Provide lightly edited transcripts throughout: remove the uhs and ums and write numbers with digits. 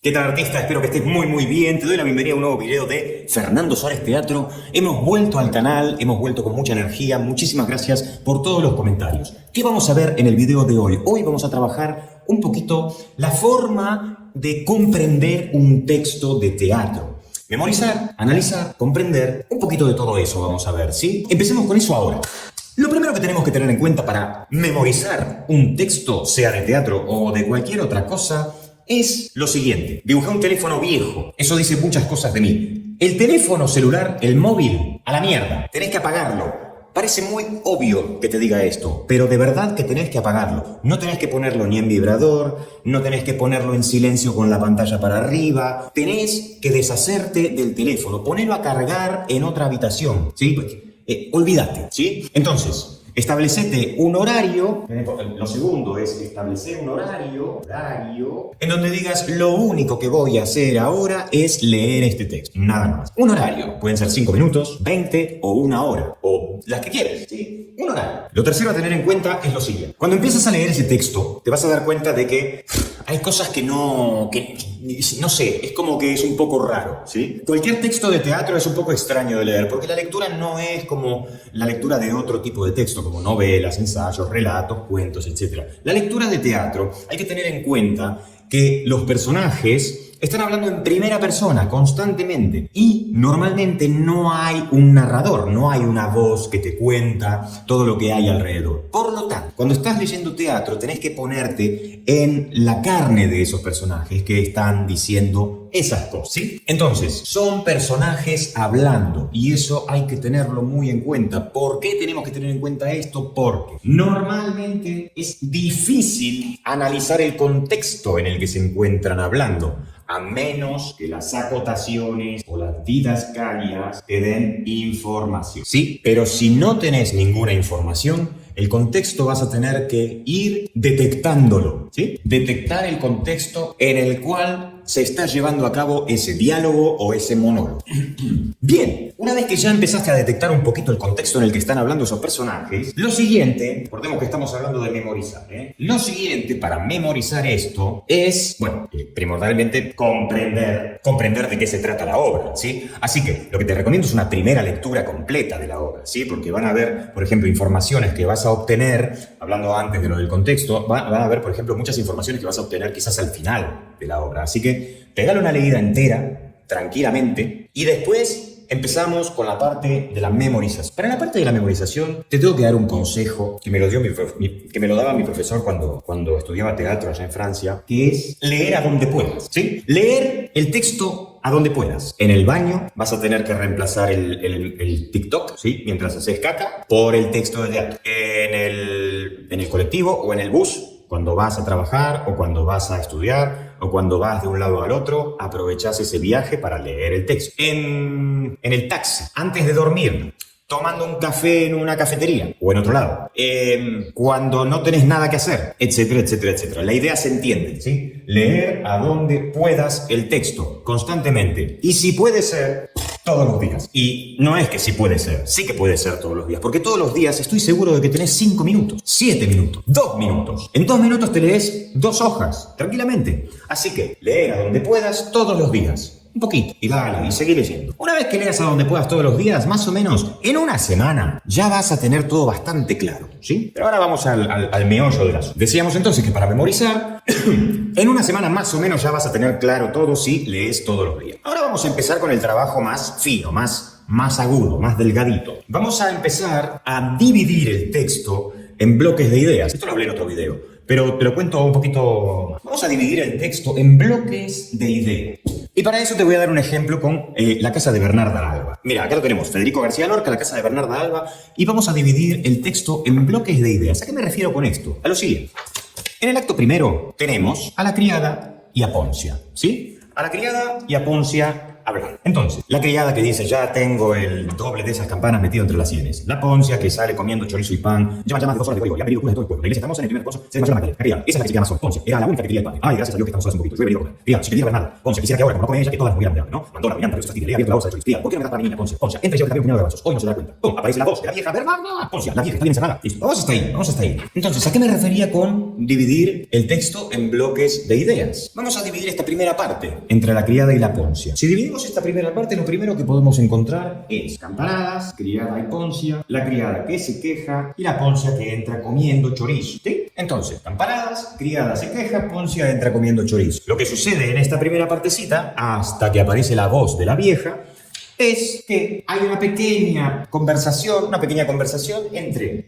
¿Qué tal, artista? Espero que estés muy bien. Te doy la bienvenida a un nuevo video de Fernando Suárez Teatro. Hemos vuelto al canal, hemos vuelto con mucha energía. Muchísimas gracias por todos los comentarios. ¿Qué vamos a ver en el video de hoy? Hoy vamos a trabajar un poquito la forma de comprender un texto de teatro. Memorizar, analizar, comprender, un poquito de todo eso vamos a ver, ¿sí? Empecemos con eso ahora. Lo primero que tenemos que tener en cuenta para memorizar un texto, sea de teatro o de cualquier otra cosa, es lo siguiente. Dibujé un teléfono viejo. Eso dice muchas cosas de mí. El teléfono celular, el móvil, a la mierda. Tenés que apagarlo. Parece muy obvio que te diga esto, pero de verdad que tenés que apagarlo. No tenés que ponerlo ni en vibrador, no tenés que ponerlo en silencio con la pantalla para arriba. Tenés que deshacerte del teléfono, ponerlo a cargar en otra habitación, ¿sí? Olvídate, ¿sí? Entonces, establecete un horario. Lo segundo es establecer un horario en donde digas: lo único que voy a hacer ahora es leer este texto, nada más. Un horario, pueden ser 5 minutos, 20 o 1 hora, o las que quieras, ¿sí? Un horario. Lo tercero a tener en cuenta es lo siguiente. Cuando empiezas a leer ese texto, te vas a dar cuenta de que hay cosas que no sé, es como que es un poco raro, ¿sí? Cualquier texto de teatro es un poco extraño de leer, porque la lectura no es como la lectura de otro tipo de texto, como novelas, ensayos, relatos, cuentos, etc. La lectura de teatro hay que tener en cuenta que los personajes están hablando en primera persona constantemente y normalmente no hay un narrador, no hay una voz que te cuenta todo lo que hay alrededor. Por lo tanto, cuando estás leyendo teatro tenés que ponerte en la carne de esos personajes que están diciendo esas cosas, ¿sí? Entonces, son personajes hablando y eso hay que tenerlo muy en cuenta. ¿Por qué tenemos que tener en cuenta esto? Porque normalmente es difícil analizar el contexto en el que se encuentran hablando, a menos que las acotaciones o las didascalias te den información. Sí, pero si no tenés ninguna información, el contexto vas a tener que ir detectándolo, ¿sí? Detectar el contexto en el cual se está llevando a cabo ese diálogo o ese monólogo. Bien, una vez que ya empezaste a detectar un poquito el contexto en el que están hablando esos personajes, lo siguiente, recordemos que estamos hablando de memorizar, ¿eh? Lo siguiente para memorizar esto es, bueno, primordialmente comprender de qué se trata la obra, ¿sí? Así que lo que te recomiendo es una primera lectura completa de la obra, ¿sí? Porque van a haber, por ejemplo, informaciones que vas a obtener, hablando antes de lo del contexto, van a haber, por ejemplo, muchas informaciones que vas a obtener quizás al final de la obra. Así que pegale una leída entera, tranquilamente, y después empezamos con la parte de la memorización. Para la parte de la memorización, te tengo que dar un consejo que me lo daba mi profesor cuando estudiaba teatro allá en Francia, que es leer a donde puedas, ¿sí? Leer el texto a donde puedas. En el baño vas a tener que reemplazar el TikTok, ¿sí? Mientras haces caca, por el texto de teatro. En el colectivo o en el bus, cuando vas a trabajar o cuando vas a estudiar o cuando vas de un lado al otro, aprovechás ese viaje para leer el texto. En el taxi, antes de dormir, tomando un café en una cafetería o en otro lado, cuando no tenés nada que hacer, etcétera, etcétera, etcétera. La idea se entiende, ¿sí? Leer a donde puedas el texto, constantemente. Y si puede ser, todos los días. Y no es que sí puede ser, sí que puede ser todos los días. Porque todos los días estoy seguro de que tenés 5 minutos, 7 minutos, 2 minutos. En 2 minutos te lees 2 hojas, tranquilamente. Así que leer a donde puedas todos los días. Un poquito, y dale, y seguí leyendo. Una vez que leas a donde puedas todos los días, más o menos en una semana, ya vas a tener todo bastante claro, ¿sí? Pero ahora vamos al meollo del asunto. Decíamos entonces que para memorizar, en una semana más o menos ya vas a tener claro todo si lees todos los días. Ahora vamos a empezar con el trabajo más fino, más agudo, más delgadito. Vamos a empezar a dividir el texto en bloques de ideas. Esto lo hablé en otro video, pero te lo cuento un poquito. Vamos a dividir el texto en bloques de ideas. Y para eso te voy a dar un ejemplo con la casa de Bernarda Alba. Mira, acá lo tenemos, Federico García Lorca, la casa de Bernarda Alba, y vamos a dividir el texto en bloques de ideas. ¿A qué me refiero con esto? A lo siguiente. En el acto primero tenemos a la criada y a Poncia, ¿sí? A la criada y a Poncia hablar. Entonces, la criada que dice, ya tengo el doble de esas campanas metido entre las sienes. La Poncia que sale comiendo chorizo y pan. Lleva ya más de 2 horas de código y ha pedido curas de todo el pueblo. La iglesia estamos en el primer pozo, se desmayó la Magdalena. La criada, esa es la que se llama Sol. Poncia era la única que quería el pan. Ay, gracias a Dios que estamos solas un poquito. Yo he bebido comer. Criada, si quería ver nada. Poncia, quisiera que ahora, como no come ella, que todas murieran de hambre, ¿no? Mandó la brillante, pero eso fastidia. Le ha abierto la bolsa de chorizo. Criada, ¿por qué no me das para mi niña, Poncia? Poncia, entra y lleva también un puñado de garbanzos. Hoy no se da cuenta. Pum, aparece la voz de la vieja Bernarda. Poncia, la vieja está bien encerrada. Listo, vamos hasta ahí, vamos hasta ahí. Entonces, ¿a qué me refería con dividir el texto en bloques de ideas? Vamos a dividir esta primera parte entre la criada y la Poncia. Si dividimos esta primera parte, lo primero que podemos encontrar es campanadas, criada y Poncia, la criada que se queja y la Poncia que entra comiendo chorizo. ¿Sí? Entonces, campanadas, criada se queja, Poncia entra comiendo chorizo. Lo que sucede en esta primera partecita, hasta que aparece la voz de la vieja, es que hay una pequeña conversación entre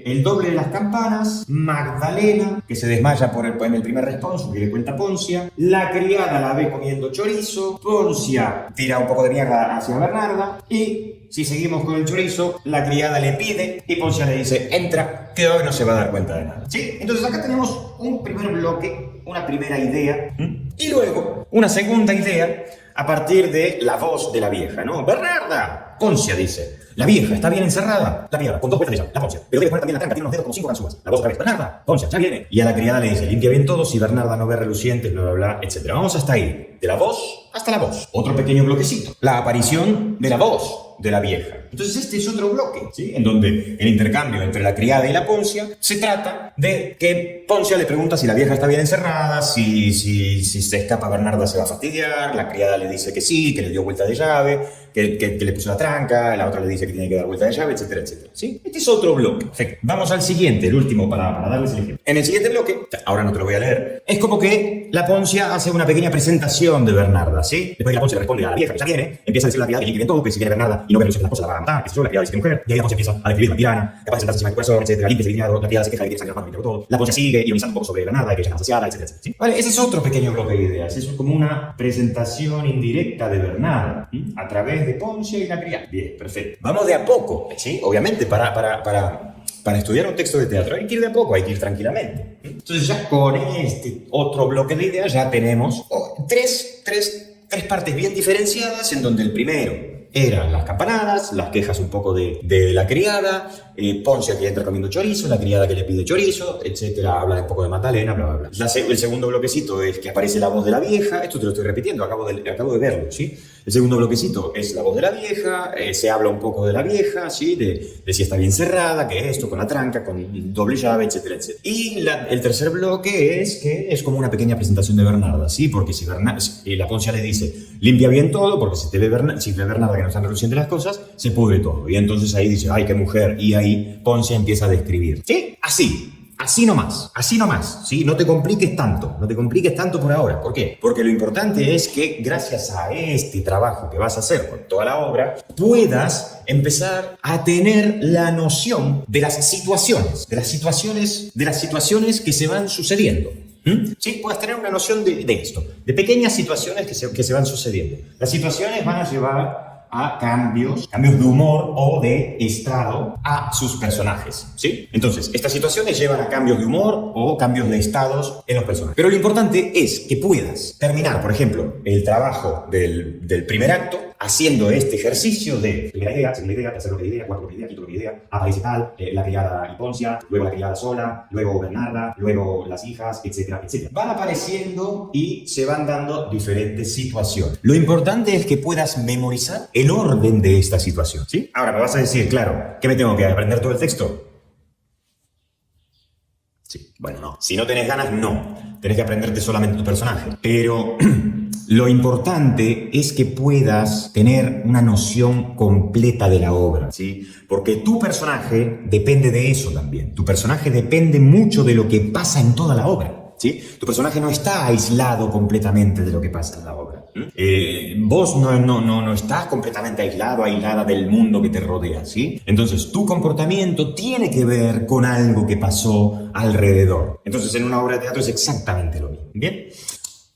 el doble de las campanas, Magdalena, que se desmaya en el primer responso que le cuenta Poncia, la criada la ve comiendo chorizo, Poncia tira un poco de mierda hacia Bernarda y, si seguimos con el chorizo, la criada le pide y Poncia le dice, entra, que hoy no se va a dar cuenta de nada. ¿Sí? Entonces acá tenemos un primer bloque, una primera idea, y luego una segunda idea a partir de la voz de la vieja, ¿no? Bernarda, Poncia dice, la vieja está bien encerrada. La criada, con 2 vueltas de ella, la Poncia. Pero debe poner también la tranca, tiene unos dedos como 5 ganzúas. La voz otra vez, Bernarda, Poncia, ya viene. Y a la criada le dice, limpia bien todo, si Bernarda no ve relucientes, bla, bla, bla, etc. Vamos hasta ahí, de la voz hasta la voz. Otro pequeño bloquecito, la aparición de la voz de la vieja. Entonces este es otro bloque, ¿sí? En donde el intercambio entre la criada y la Poncia se trata de que Poncia le pregunta si la vieja está bien encerrada, si se escapa Bernarda se va a fastidiar, la criada le dice que sí, que le dio vuelta de llave, que le puso la tranca, la otra le dice que tiene que dar vuelta de llave, etcétera, etcétera, ¿sí? Este es otro bloque. Perfecto. Vamos al siguiente, el último, para darles el ejemplo. En el siguiente bloque, ahora no te lo voy a leer, es como que la Poncia hace una pequeña presentación de Bernarda, ¿sí? Después la Poncia le responde a la vieja que ya viene, empieza a decir a la criada que limpie bien todo, que si viene Bernarda y no ve relucientes la esposa la va a matar, que si yo, la criada dice que mujer, y ahí la Poncia empieza a describir la tirana, capaz de sentarse encima de tu corazón, etcétera, limpia ese lineado, la criada se queja de que tiene que sacar todo, la Poncia sigue ironizando un poco sobre Bernarda, que ella está saciada, etcétera, etcétera, ¿sí? Vale, ese es otro pequeño bloque de ideas, eso es como una presentación indirecta de Bernarda, ¿sí? A través de Poncia y la criada. Bien, perfecto. Vamos de a poco, ¿sí? Obviamente para estudiar un texto de teatro hay que ir de a poco, hay que ir tranquilamente. Entonces ya con este otro bloque de ideas ya tenemos tres partes bien diferenciadas en donde el primero eran las campanadas, las quejas un poco de la criada, Poncia que entra comiendo chorizo, la criada que le pide chorizo, etcétera, habla un poco de Magdalena, bla, bla, bla. El segundo bloquecito es que aparece la voz de la vieja, esto te lo estoy repitiendo, acabo de verlo, ¿sí? El segundo bloquecito es la voz de la vieja, se habla un poco de la vieja, ¿sí? De si está bien cerrada, que esto, con la tranca, con doble llave, etcétera, etcétera. Y el tercer bloque es que es como una pequeña presentación de Bernarda, ¿sí? Porque si la Poncia le dice, limpia bien todo, porque si ve Bernarda que no están relucientes las cosas, se pudre todo. Y entonces ahí dice, ay, qué mujer, y ahí Poncia empieza a describir. ¿Sí? Así nomás, ¿sí? No te compliques tanto por ahora. ¿Por qué? Porque lo importante es que gracias a este trabajo que vas a hacer con toda la obra, puedas empezar a tener la noción de las situaciones que se van sucediendo. ¿Sí? Puedas tener una noción de esto, de pequeñas situaciones que se van sucediendo. Las situaciones van a llevar a cambios de humor o de estado a sus personajes, ¿sí? Entonces, estas situaciones llevan a cambios de humor o cambios de estados en los personajes. Pero lo importante es que puedas terminar, por ejemplo, el trabajo del primer acto haciendo este ejercicio de primera idea, segunda idea, tercera idea, cuarta idea, quinta idea, aparece tal, la criada y Poncia, luego la criada sola, luego Bernarda, luego las hijas, etcétera, etcétera. Van apareciendo y se van dando diferentes situaciones. Lo importante es que puedas memorizar el orden de esta situación, ¿sí? Ahora me vas a decir, claro, ¿qué me tengo que aprender todo el texto? Sí, bueno, no. Si no tenés ganas, no. Tenés que aprenderte solamente tu personaje. Pero lo importante es que puedas tener una noción completa de la obra, ¿sí? Porque tu personaje depende de eso también. Tu personaje depende mucho de lo que pasa en toda la obra, ¿sí? Tu personaje no está aislado completamente de lo que pasa en la obra. Vos no estás completamente aislada del mundo que te rodea, ¿sí? Entonces, tu comportamiento tiene que ver con algo que pasó alrededor. Entonces, en una obra de teatro es exactamente lo mismo, ¿bien?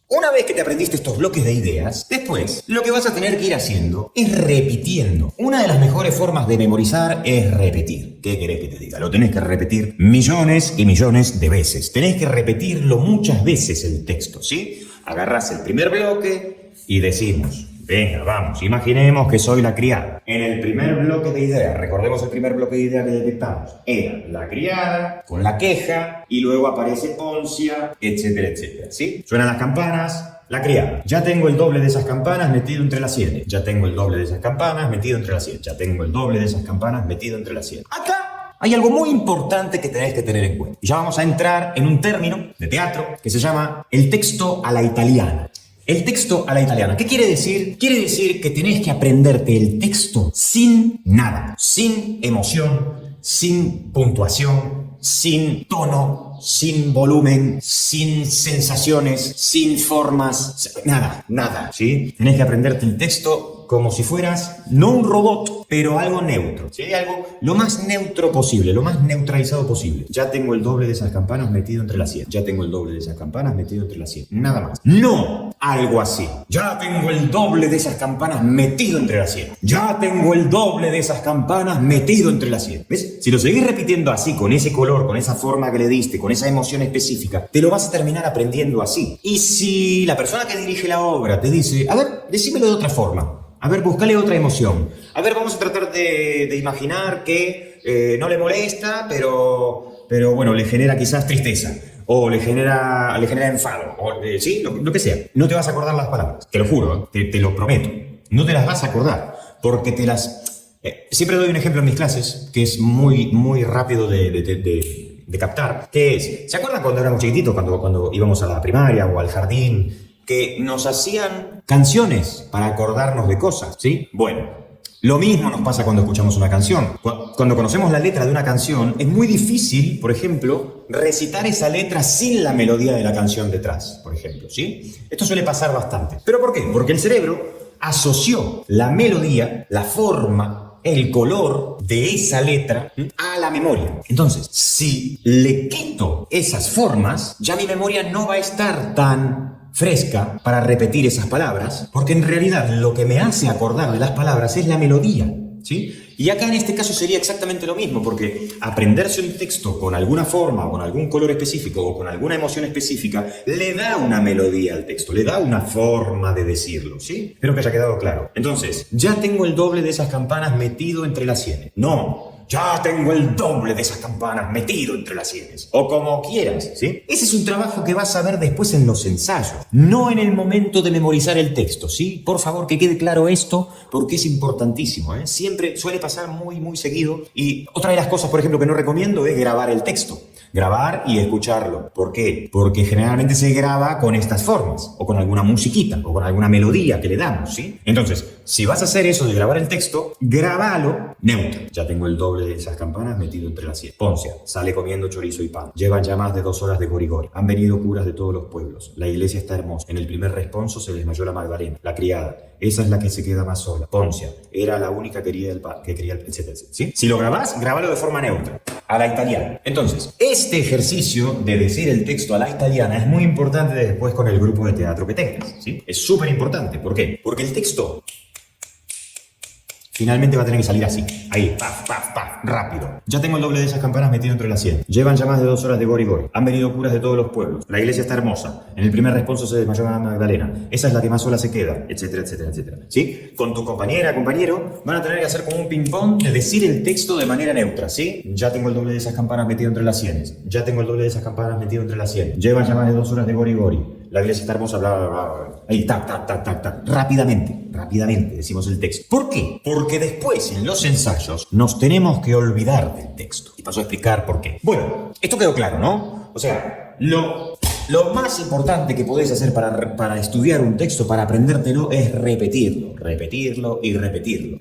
Una vez que te aprendiste estos bloques de ideas, después lo que vas a tener que ir haciendo es repitiendo. Una de las mejores formas de memorizar es repetir. ¿Qué querés que te diga? Lo tenés que repetir millones y millones de veces. Tenés que repetirlo muchas veces el texto, ¿sí? Agarrás el primer bloque y decimos, Venga, vamos, imaginemos que soy la criada. En el primer bloque de ideas, recordemos el primer bloque de ideas que detectamos, era la criada con la queja y luego aparece Poncia, etcétera, etcétera, ¿sí? Suenan las campanas, la criada. Ya tengo el doble de esas campanas metido entre las sienes. Ya tengo el doble de esas campanas metido entre las sienes. Ya tengo el doble de esas campanas metido entre las sienes. Acá hay algo muy importante que tenéis que tener en cuenta. Y ya vamos a entrar en un término de teatro que se llama el texto a la italiana. El texto a la italiana. ¿Qué quiere decir? Quiere decir que tenés que aprenderte el texto sin nada, sin emoción, sin puntuación, sin tono, sin volumen, sin sensaciones, sin formas, nada, ¿sí? Tenés que aprenderte el texto como si fueras, no un robot, pero algo neutro, ¿sí? Algo lo más neutro posible, lo más neutralizado posible. Ya tengo el doble de esas campanas metido entre las 100. Ya tengo el doble de esas campanas metido entre las 100. Nada más. No algo así. Ya tengo el doble de esas campanas metido entre las 100. Ya tengo el doble de esas campanas metido entre las 100. ¿Ves? Si lo seguís repitiendo así, con ese color, con esa forma que le diste, con esa emoción específica, te lo vas a terminar aprendiendo así. Y si la persona que dirige la obra te dice, a ver, decímelo de otra forma. A ver, búscale otra emoción. A ver, vamos a tratar de imaginar que no le molesta, pero bueno, le genera quizás tristeza. O le genera enfado. O, sí, lo que sea. No te vas a acordar las palabras. Te lo juro, te lo prometo. No te las vas a acordar. Porque te las... siempre doy un ejemplo en mis clases que es muy rápido de captar. Que es, ¿se acuerdan cuando éramos chiquititos, cuando íbamos a la primaria o al jardín, que nos hacían canciones para acordarnos de cosas, ¿sí? Bueno, lo mismo nos pasa cuando escuchamos una canción. Cuando conocemos la letra de una canción, es muy difícil, por ejemplo, recitar esa letra sin la melodía de la canción detrás, por ejemplo, ¿sí? Esto suele pasar bastante. ¿Pero por qué? Porque el cerebro asoció la melodía, la forma, el color de esa letra a la memoria. Entonces, si le quito esas formas, ya mi memoria no va a estar tan fresca para repetir esas palabras, porque en realidad lo que me hace acordar de las palabras es la melodía, ¿sí? Y acá en este caso sería exactamente lo mismo, porque aprenderse un texto con alguna forma, o con algún color específico, o con alguna emoción específica, le da una melodía al texto, le da una forma de decirlo, ¿sí? Espero que haya quedado claro. Entonces, ya tengo el doble de esas campanas metido entre las sienes. No. Ya tengo el doble de esas campanas metido entre las sienes. O como quieras, ¿sí? Ese es un trabajo que vas a ver después en los ensayos, no en el momento de memorizar el texto, ¿sí? Por favor, que quede claro esto, porque es importantísimo, ¿eh? Siempre suele pasar muy seguido. Y otra de las cosas, por ejemplo, que no recomiendo es grabar el texto. Grabar y escucharlo. ¿Por qué? Porque generalmente se graba con estas formas, o con alguna musiquita, o con alguna melodía que le damos, ¿sí? Entonces, si vas a hacer eso de grabar el texto, grábalo neutro. Ya tengo el doble de esas campanas metido entre las 100. Poncia sale comiendo chorizo y pan. Llevan ya más de 2 horas de gorigori. Han venido curas de todos los pueblos. La iglesia está hermosa. En el primer responso se desmayó la Magdalena. La criada. Esa es la que se queda más sola. Poncia era la única que quería el pan, etcétera, ¿sí? Si lo grabás, grábalo de forma neutra, a la italiana. Entonces, este ejercicio de decir el texto a la italiana es muy importante después con el grupo de teatro que tengas, ¿sí? Es súper importante. ¿Por qué? Porque el texto finalmente va a tener que salir así. Ahí, paf, rápido. Ya tengo el doble de esas campanas metido entre las 100. Llevan ya más de 2 horas de gorigori. Han venido curas de todos los pueblos. La iglesia está hermosa. En el primer responso se desmayó la Magdalena. Esa es la que más sola se queda, etcétera, etcétera. ¿Sí? Con tu compañera, compañero, van a tener que hacer como un ping-pong de decir el texto de manera neutra, ¿sí? Ya tengo el doble de esas campanas metido entre las 100. Ya tengo el doble de esas campanas metido entre las 100. Llevan ya más de 2 horas de gorigori. La iglesia está hermosa, bla, bla, bla. Ahí, tac. Rápidamente decimos el texto. ¿Por qué? Porque después, en los ensayos, nos tenemos que olvidar del texto. Y paso a explicar por qué. Bueno, esto quedó claro, ¿no? O sea, lo más importante que podés hacer para estudiar un texto, para aprendértelo, es repetirlo.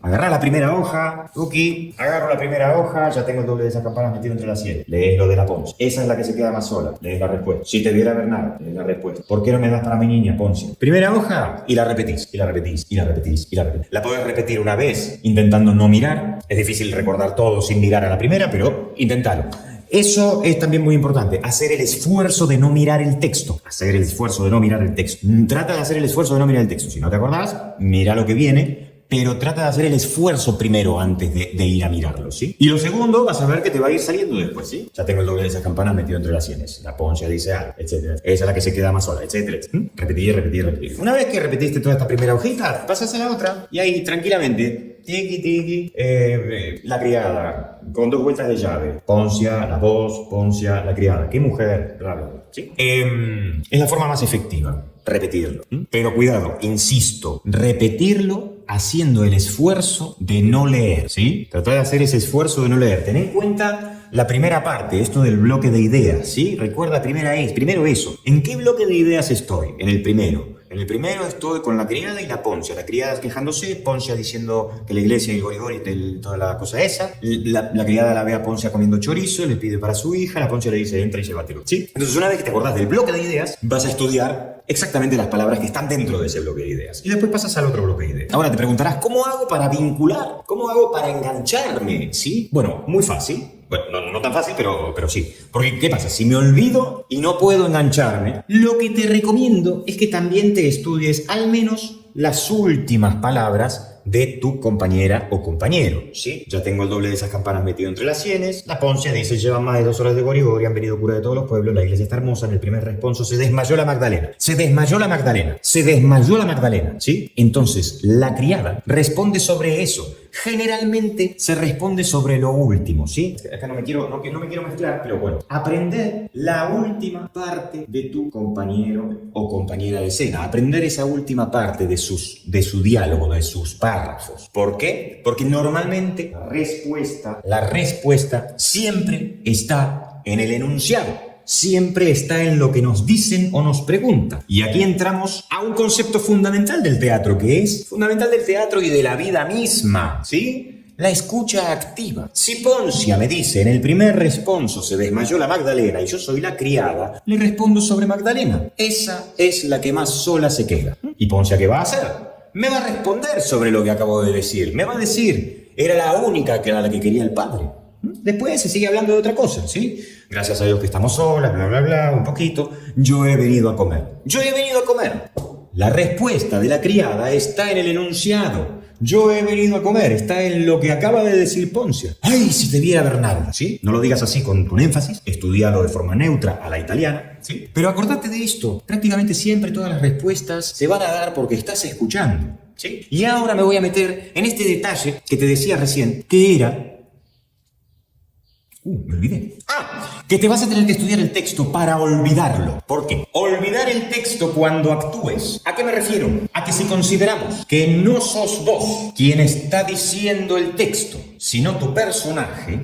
Agarrá la primera hoja, Tuki, agarro la primera hoja, ya tengo el doble de esas campanas metido entre las 100. Lees lo de la Poncia. Esa es la que se queda más sola. Lees la respuesta. Si te viera Bernardo, lees la respuesta. ¿Por qué no me das para mi niña, Poncia? Primera hoja, y la repetís. La podés repetir una vez intentando no mirar. Es difícil recordar todo sin mirar a la primera, pero inténtalo. Eso es también muy importante, hacer el esfuerzo de no mirar el texto. Trata de hacer el esfuerzo de no mirar el texto. Si no te acordás, mira lo que viene, pero trata de hacer el esfuerzo primero antes de ir a mirarlo, ¿sí? Y lo segundo, vas a ver que te va a ir saliendo después, ¿sí? Ya tengo el doble de esas campanas metido entre las sienes. La poncia dice A, etcétera. Esa es la que se queda más sola, etcétera, etcétera. Repetir, repetir, repetir. Una vez que repetiste toda esta primera hojita, pasas a la otra y ahí tranquilamente, tiki, tiki, la criada, con 2 vueltas de llave. Poncia, la voz, poncia, la criada. ¡Qué mujer! Bla, bla, bla, ¿sí? Es la forma más efectiva. Repetirlo. Pero cuidado, insisto, repetirlo haciendo el esfuerzo de no leer, ¿sí? Tratar de hacer ese esfuerzo de no leer. Ten en cuenta la primera parte, esto del bloque de ideas, ¿sí? Recuerda primero eso. ¿En qué bloque de ideas estoy? En el primero. En el primero estoy con la criada y la poncia. La criada quejándose, poncia diciendo que la iglesia y el gorigori, toda la cosa esa. La criada la ve a poncia comiendo chorizo, le pide para su hija, la poncia le dice entra y llévatelo, ¿sí? Entonces una vez que te acordás del bloque de ideas, vas a estudiar exactamente las palabras que están dentro de ese bloque de ideas. Y después pasas al otro bloque de ideas. Ahora te preguntarás, ¿cómo hago para vincular? ¿Cómo hago para engancharme? ¿Sí? Bueno, muy fácil. Bueno, no tan fácil, pero sí. Porque, ¿qué pasa? Si me olvido y no puedo engancharme, lo que te recomiendo es que también te estudies al menos las últimas palabras de tu compañera o compañero, ¿sí? Ya tengo el doble de esas campanas metido entre las sienes. La poncia dice, llevan más de 2 horas de gorigori, han venido cura de todos los pueblos, la iglesia está hermosa. En el primer responso se desmayó la Magdalena. Se desmayó la Magdalena. Se desmayó la Magdalena, ¿sí? Entonces, la criada responde sobre eso. Generalmente se responde sobre lo último, ¿sí? Acá no me quiero mezclar, pero bueno. Aprender la última parte de tu compañero o compañera de escena. Aprender esa última parte de su diálogo, de sus párrafos. ¿Por qué? Porque normalmente la respuesta siempre está en el enunciado. Siempre está en lo que nos dicen o nos preguntan. Y aquí entramos a un concepto fundamental del teatro, que es fundamental del teatro y de la vida misma, ¿sí? La escucha activa. Si Poncia me dice en el primer responso se desmayó la Magdalena y yo soy la criada, le respondo sobre Magdalena. Esa es la que más sola se queda. ¿Y Poncia qué va a hacer? Me va a responder sobre lo que acabo de decir. Me va a decir, era la única que era la que quería el padre. Después se sigue hablando de otra cosa, ¿sí? Gracias a Dios que estamos solas, bla, bla, bla, un poquito. Yo he venido a comer. Yo he venido a comer. La respuesta de la criada está en el enunciado. Yo he venido a comer. Está en lo que acaba de decir Poncia. ¡Ay, si te viera Bernardo! ¿Sí? No lo digas así con énfasis. Estudialo de forma neutra a la italiana, ¿sí? Pero acordate de esto. Prácticamente siempre todas las respuestas se van a dar porque estás escuchando, ¿sí? Y ahora me voy a meter en este detalle que te decía recién, que era... me olvidé. Que te vas a tener que estudiar el texto para olvidarlo. ¿Por qué? Olvidar el texto cuando actúes. ¿A qué me refiero? A que si consideramos que no sos vos quien está diciendo el texto, sino tu personaje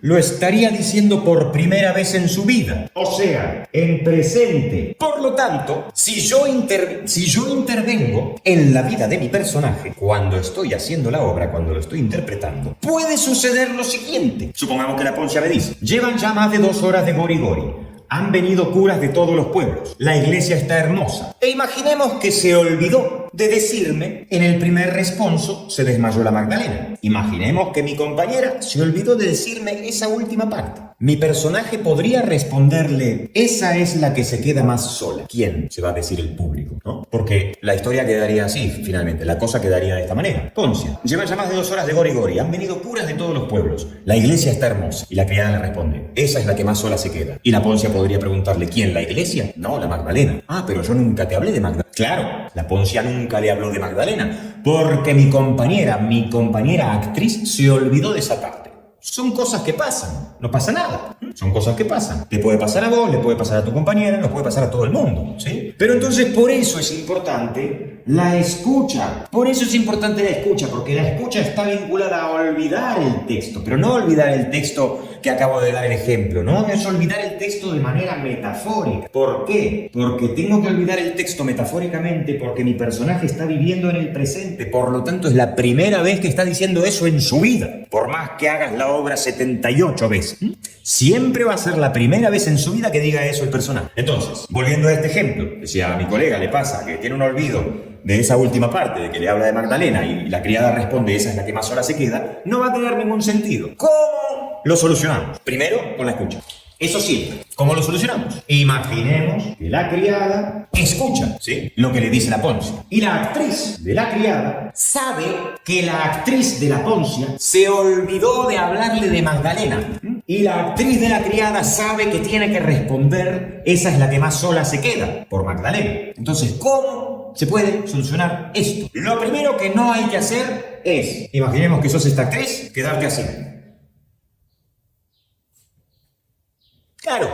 lo estaría diciendo por primera vez en su vida. O sea, en presente. Por lo tanto, si yo intervengo en la vida de mi personaje cuando estoy haciendo la obra, cuando lo estoy interpretando, puede suceder lo siguiente. Supongamos que la poncia me dice, llevan ya más de 2 horas de gorigori. Han venido curas de todos los pueblos. La iglesia está hermosa. E imaginemos que se olvidó de decirme en el primer responso se desmayó la Magdalena. Imaginemos que mi compañera se olvidó de decirme esa última parte. Mi personaje podría responderle, esa es la que se queda más sola. ¿Quién? Se va a decir el público, ¿no? Porque la historia quedaría así, finalmente. La cosa quedaría de esta manera. Poncia, llevan ya más de 2 horas de gorigori. Han venido curas de todos los pueblos. La iglesia está hermosa. Y la criada le responde, esa es la que más sola se queda. Y la Poncia podría preguntarle, ¿quién? ¿La iglesia? No, la Magdalena. Ah, pero yo nunca te hablé de Magdalena. Claro, la Poncia nunca le habló de Magdalena. Porque mi compañera actriz se olvidó de esa parte. Son cosas que pasan, no pasa nada. Son cosas que pasan. Te puede pasar a vos, le puede pasar a tu compañera, nos puede pasar a todo el mundo, ¿sí? Pero entonces por eso es importante la escucha. Por eso es importante la escucha, porque la escucha está vinculada a olvidar el texto, pero no olvidar el texto que acabo de dar el ejemplo, ¿no? Es olvidar el texto de manera metafórica. ¿Por qué? Porque tengo que olvidar el texto metafóricamente porque mi personaje está viviendo en el presente. Por lo tanto, es la primera vez que está diciendo eso en su vida. Por más que hagas la obra 78 veces. Siempre va a ser la primera vez en su vida que diga eso el personaje. Entonces, volviendo a este ejemplo, si a mi colega le pasa que tiene un olvido de esa última parte, de que le habla de Magdalena y la criada responde, esa es la que más sola se queda, no va a tener ningún sentido. ¿Cómo lo solucionamos? Primero, con la escucha. Eso siempre. ¿Cómo lo solucionamos? Imaginemos que la criada escucha, ¿sí?, lo que le dice la Poncia. Y la actriz de la criada sabe que la actriz de la Poncia se olvidó de hablarle de Magdalena. Y la actriz de la criada sabe que tiene que responder, esa es la que más sola se queda, por Magdalena. Entonces, ¿cómo se puede solucionar esto? Lo primero que no hay que hacer es, imaginemos que sos esta actriz, quedarte así. Claro,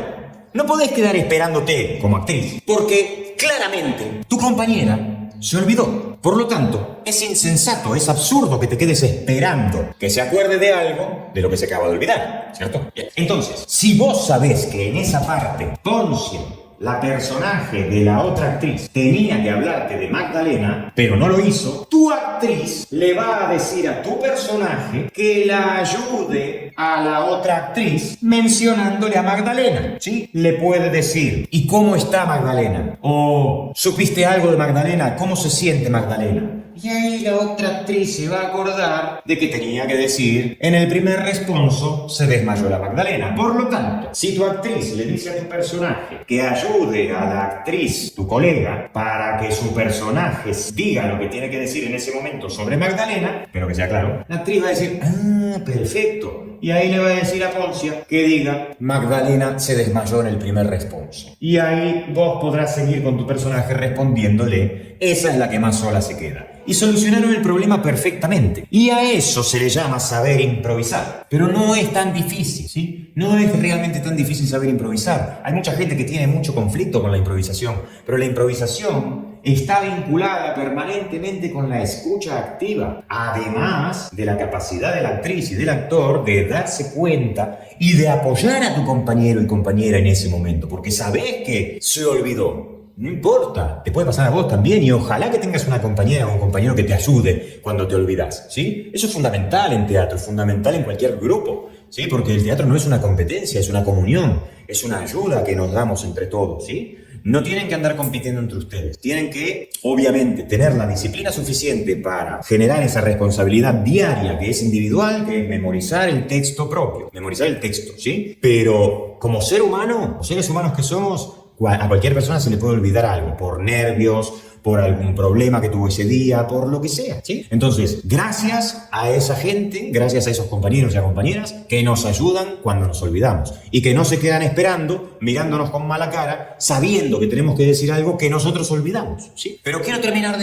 no podés quedar esperándote como actriz, porque claramente tu compañera se olvidó. Por lo tanto, es insensato, es absurdo que te quedes esperando que se acuerde de algo de lo que se acaba de olvidar, ¿cierto? Bien. Entonces, si vos sabés que en esa parte Poncia, la personaje de la otra actriz, tenía que hablarte de Magdalena, pero no lo hizo, tu actriz le va a decir a tu personaje que la ayude a la otra actriz mencionándole a Magdalena, ¿sí? Le puede decir, ¿y cómo está Magdalena? O, ¿supiste algo de Magdalena? ¿Cómo se siente Magdalena? Y ahí la otra actriz se va a acordar de que tenía que decir, en el primer responso se desmayó la Magdalena. Por lo tanto, si tu actriz le dice a tu personaje que ayude a la actriz, tu colega, para que su personaje diga lo que tiene que decir en ese momento sobre Magdalena, pero que sea claro, la actriz va a decir, perfecto. Y ahí le va a decir a Poncia que diga, Magdalena se desmayó en el primer responso. Y ahí vos podrás seguir con tu personaje respondiéndole, esa es la que más sola se queda. Y solucionaron el problema perfectamente. Y a eso se le llama saber improvisar. Pero no es tan difícil, ¿sí? No es realmente tan difícil saber improvisar. Hay mucha gente que tiene mucho conflicto con la improvisación, pero la improvisación está vinculada permanentemente con la escucha activa, además de la capacidad de la actriz y del actor de darse cuenta y de apoyar a tu compañero y compañera en ese momento, porque sabés que se olvidó. No importa, te puede pasar a vos también y ojalá que tengas una compañera o un compañero que te ayude cuando te olvidas, ¿sí? Eso es fundamental en teatro, es fundamental en cualquier grupo, ¿sí? Porque el teatro no es una competencia, es una comunión, es una ayuda que nos damos entre todos, ¿sí? No tienen que andar compitiendo entre ustedes, tienen que, obviamente, tener la disciplina suficiente para generar esa responsabilidad diaria que es individual, que es memorizar el texto propio, memorizar el texto, ¿sí? Pero como ser humano, los seres humanos que somos, a cualquier persona se le puede olvidar algo, por nervios, por algún problema que tuvo ese día, por lo que sea, ¿sí? Entonces, gracias a esa gente, gracias a esos compañeros y a compañeras que nos ayudan cuando nos olvidamos y que no se quedan esperando, mirándonos con mala cara, sabiendo que tenemos que decir algo que nosotros olvidamos, ¿sí? Pero quiero terminar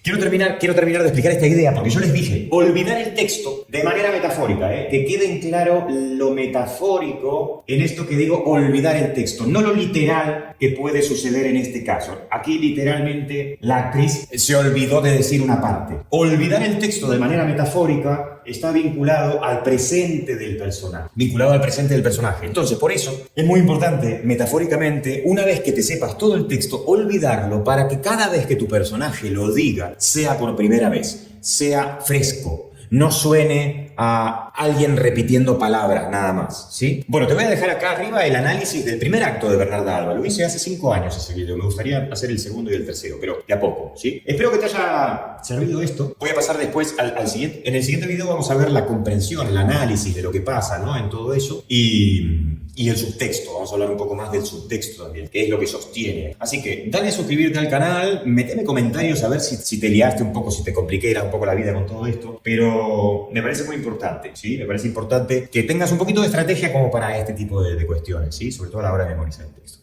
quiero terminar de explicar esta idea, porque yo les dije, olvidar el texto de manera metafórica, que queden claro lo metafórico en esto que digo, olvidar el texto, no lo literal que puede suceder en este caso. Aquí literalmente la actriz se olvidó de decir una parte. Olvidar el texto de manera metafórica está vinculado al presente del personaje. Vinculado al presente del personaje. Entonces, por eso es muy importante, metafóricamente, una vez que te sepas todo el texto, olvidarlo para que cada vez que tu personaje lo diga, sea por primera vez, sea fresco. No suene a alguien repitiendo palabras nada más, ¿sí? Bueno, te voy a dejar acá arriba el análisis del primer acto de Bernarda Alba. Lo hice hace 5 años ese video. Me gustaría hacer el segundo y el tercero, pero de a poco, ¿sí? Espero que te haya servido esto. Voy a pasar después al siguiente. En el siguiente video vamos a ver la comprensión, el análisis de lo que pasa, ¿no? En todo eso. Y el subtexto. Vamos a hablar un poco más del subtexto también, que es lo que sostiene. Así que dale a suscribirte al canal, meteme comentarios a ver si te liaste un poco, si te compliqué un poco la vida con todo esto. Pero me parece muy importante, ¿sí? Me parece importante que tengas un poquito de estrategia como para este tipo de cuestiones, ¿sí? Sobre todo a la hora de memorizar el texto.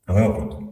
Nos vemos pronto.